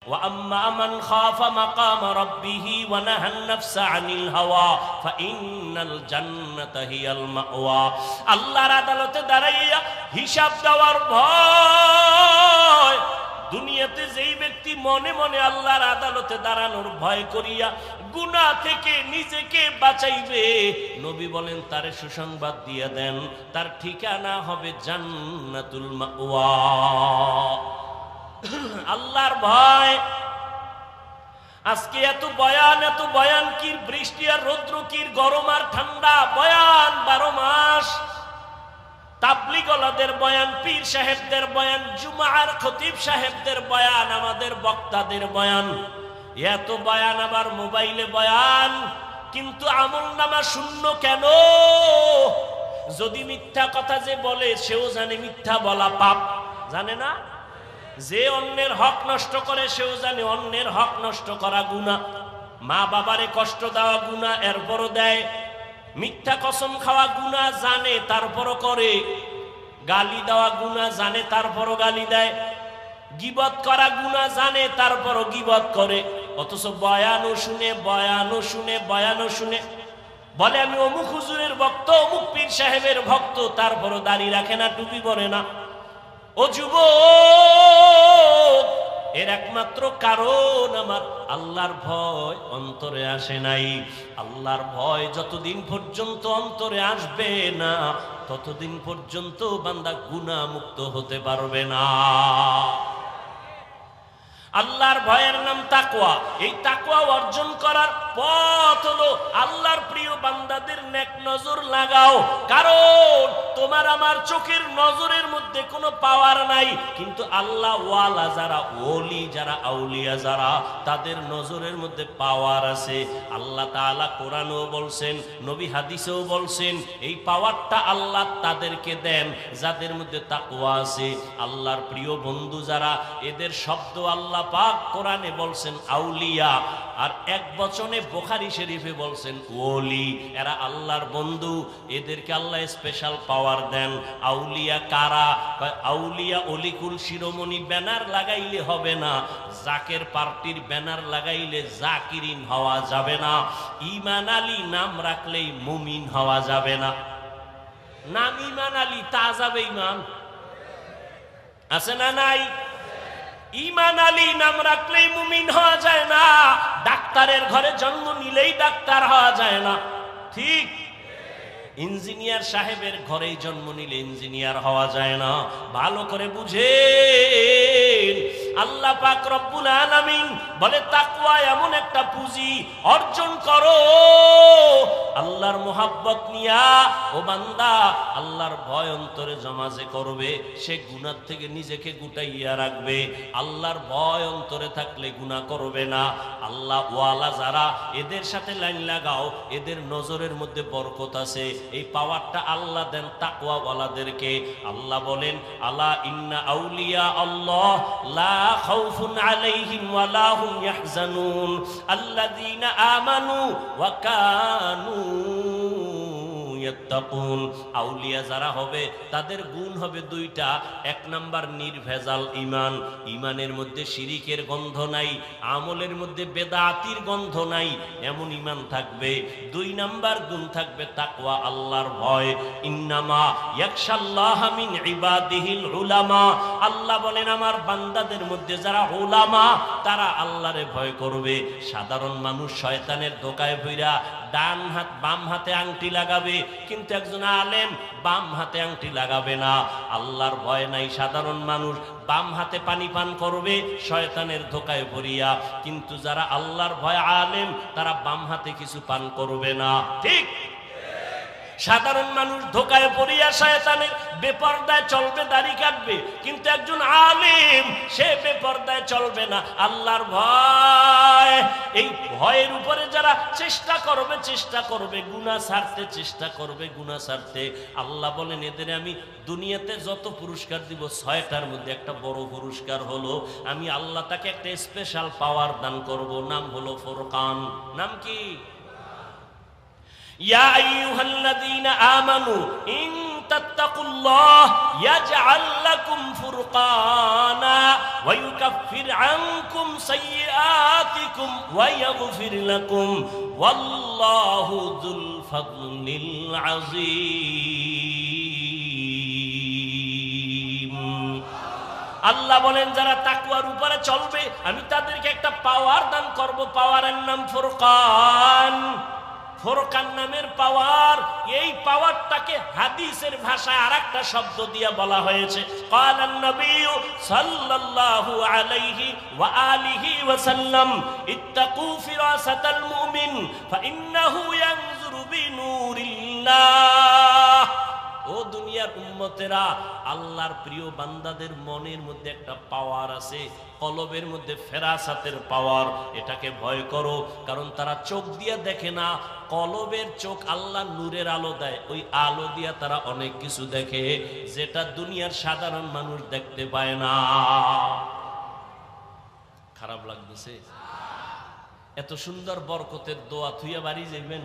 وأما من خاف مقام ربه ونهى النفس عن الهوى فإن الجنة هي المأوى আল্লাহর আদালতে দাঁড়াইয়া হিসাব দেওয়ার ভয় দুনিয়াতে যেই ব্যক্তি মনে মনে আল্লাহর আদালতে দাঁড়ানোর ভয় করিয়া গুনাহ থেকে নিজেকে বাঁচাইবে নবী বলেন তারে সুসংবাদ দিয়ে দেন তার ঠিকানা হবে জান্নাতুল মাওয়া আল্লাহর ভয় আজকে এত বয়ান কি বৃষ্টি আর রৌদ্র কি গরম আর ঠান্ডা বয়ান 12 মাস তাবলীগওয়ালাদের বয়ান পীর সাহেবদের বয়ান জুমার খতিব সাহেবদের বয়ান আমাদের বক্তাদের বয়ান এত বয়ান আবার মোবাইলে বয়ান কিন্তু আমলনামা শূন্য কেন যদি মিথ্যা কথা যে বলে সেও জানে মিথ্যা বলা পাপ জানে না যে অন্যের হক নষ্ট করে সেও জানে অন্যের হক নষ্ট করা গুনাহ মা বাবারে কষ্ট দেওয়া গুনাহ এরপরও দেয় মিথ্যা কসম খাওয়া গুনাহ জানে তারপরও করে গালি দেওয়া গুনাহ জানে তারপরও গালি দেয় গীবত করা গুনাহ জানে তারপরও গীবত করে অথচ বয়ানও শুনে বলে আমি অমুক হুজুরের ভক্ত অমুক পীর সাহেবের ভক্ত তারপরও দাড়ি রাখে না টুপি পরে না ও যুবক এর একমাত্র কারণ আমার আল্লাহর ভয় অন্তরে আসে নাই আল্লাহর ভয় যতদিন পর্যন্ত অন্তরে আসবে না ততদিন পর্যন্ত বান্দা গুনাহ মুক্ত হতে পারবে না আল্লাহর ভয়ের নাম তাকওয়া এই তাকওয়া অর্জন করার পথ হলো আল্লাহর প্রিয় বান্দাদের নেক নজর লাগাও কারণ তোমার আমার চোখের নজরের মধ্যে কোনো পাওয়ার নাই কিন্তু আল্লাহ ওয়ালা যারা ওলি যারা আউলিয়া যারা তাদের নজরের মধ্যে পাওয়ার আছে আল্লাহ তাআলা কোরআনেও বলছেন নবী হাদিসেও বলছেন এই পাওয়ারটা আল্লাহ তাদেরকে দেন যাদের মধ্যে তাকওয়া আছে আল্লাহর প্রিয় বন্ধু যারা এদের শব্দ আল্লাহ পাক কোরআনে বলছেন আউলিয়া আর এক বচনে বুখারী শরীফে বলছেন ওলি এরা আল্লাহর বন্ধু এদেরকে আল্লাহ স্পেশাল পাওয়ার দেন আউলিয়া কারা আউলিয়া অলিকুল শিরোমণি ব্যানার লাগাইলে হবে না জাকের পার্টির ব্যানার লাগাইলে জাকিরিন হওয়া যাবে না ঈমান আলী নাম রাখলেই মুমিন হওয়া যাবে না নাম ঈমান আলী তা যাবে ঈমান আছে না নাই ঈমান আলী নাম রাখলেই মুমিন হওয়া যায় না ডাক্তারের ঘরে জন্ম নিলেই ডাক্তার হওয়া যায় না ঠিক ইঞ্জিনিয়ার সাহেবের ঘরেই জন্ম নিলে ইঞ্জিনিয়ার হওয়া যায় না ভালো করে বুঝেন আল্লাহ পাক রব্বুল আলামিন বলে তাকওয়া এমন একটা পুঁজি অর্জন করো আল্লাহর মোহাব্বত নিয়া ও বান্দা আল্লাহর ভয় অন্তরে জমা যে করবে সে গুনাহ থেকে নিজেকে গুটাইয়া রাখবে আল্লাহর ভয় অন্তরে থাকলে গুনাহ করবে না আল্লাহ ওয়ালা যারা এদের সাথে লাইন লাগাও এদের নজরের মধ্যে বরকত আছে এই পাওয়ারটা আল্লাহ দেন তাকওয়া ওয়ালাদেরকে আল্লাহ বলেন আলা ইন্না আউলিয়া আল্লাহ লা খাউফুন আলাইহিম ওয়া লা হুম ইয়াহজানুন আল্লাযীনা আমানু ওয়া কানু ইয়াত্তাকুন আউলিয়া যারা হবে তাদের গুণ হবে দুইটা এক নাম্বার নির্ভেজাল ঈমান ঈমানের মধ্যে শিরিকের গন্ধ নাই আমলের মধ্যে বেদাতির গন্ধ নাই এমন ঈমান থাকবে দুই নাম্বার গুণ থাকবে তাকওয়া আল্লাহর ভয় ইন্নামা ইয়াখশাল্লাহ মিন ইবাদিহিল উলামা আল্লাহ বলেন আমার বান্দাদের মধ্যে যারা উলামা তারা আল্লাহরে ভয় করবে সাধারণ মানুষ শয়তানের ধোঁকায় পড়া ডান হাত বাম হাতে আংটি লাগাবে কিন্তু একজন আলেম বাম হাতে আংটি লাগাবে না আল্লাহর ভয় নাই সাধারণ মানুষ বাম হাতে পানি পান করবে শয়তানের ধোঁকায় পড়িয়া কিন্তু যারা আল্লাহর ভয় আলেম তারা বাম হাতে কিছু পান করবে না ঠিক সাধারণ মানুষ ধোঁকায় পড়িয়া শয়তানের বেপরদায় চলবে দাড়ি কাটবে কিন্তু একজন আলেম সে বেপরদায় চলবে না আল্লাহর ভয় এই ভয়ের উপরে যারা চেষ্টা করবে গুনাহ ছাড়তে চেষ্টা করবে গুনাহ ছাড়তে আল্লাহ বলেন এদের আমি দুনিয়াতে যত পুরস্কার দিব 6টার মধ্যে একটা বড় পুরস্কার হলো আমি আল্লাহ তাকে একটা স্পেশাল পাওয়ার দান করব নাম হলো ফুরকান নাম কি ইয়া আইয়ুহাল্লাযীনা আমানু ইন তাত্তাকুল্লাহ ইয়াজআল লাকুম ফুরকানা ওয়া ইউকাফির আনকুম সাইয়্যাতিকুম ওয়া ইয়াগফির লাকুম ওয়াল্লাহু যুল ফাদলিল আযীম। আল্লাহ বলেন যারা তাকওয়ার উপরে চলবে আমি তাদেরকে একটা পাওয়ার দান করব, পাওয়ারের নাম ফুরকান। ফুরকান নামের পাওয়ার, এই পাওয়ারটাকে হাদিসের ভাষায় আরেকটা শব্দ দিয়ে বলা হয়েছে। ক্বালান নবী সাল্লাল্লাহু আলাইহি ওয়া আলিহি ওয়া সাল্লাম ইত্তাকু ফিরাসাতাল মুমিন ফাইন্নাহু ইয়ানজুরু বিনুরিল্লাহ। ও দুনিয়ার উম্মতেরা, আল্লাহর প্রিয় বান্দাদের মনের মধ্যে একটা পাওয়ার আছে, কলবের মধ্যে ফেরাসাতের পাওয়ার। এটাকে ভয় করো, কারণ তারা চোখ দিয়ে দেখে না, কলবের চোখ আল্লাহ নূরের আলো দেয়, ওই আলো দিয়া তারা অনেক কিছু দেখে যেটা দুনিয়ার সাধারণ মানুষ দেখতে পায় না। খারাপ লাগতেছে? এত সুন্দর বরকতের দোয়া থুইয়া বাড়ি যাইবেন।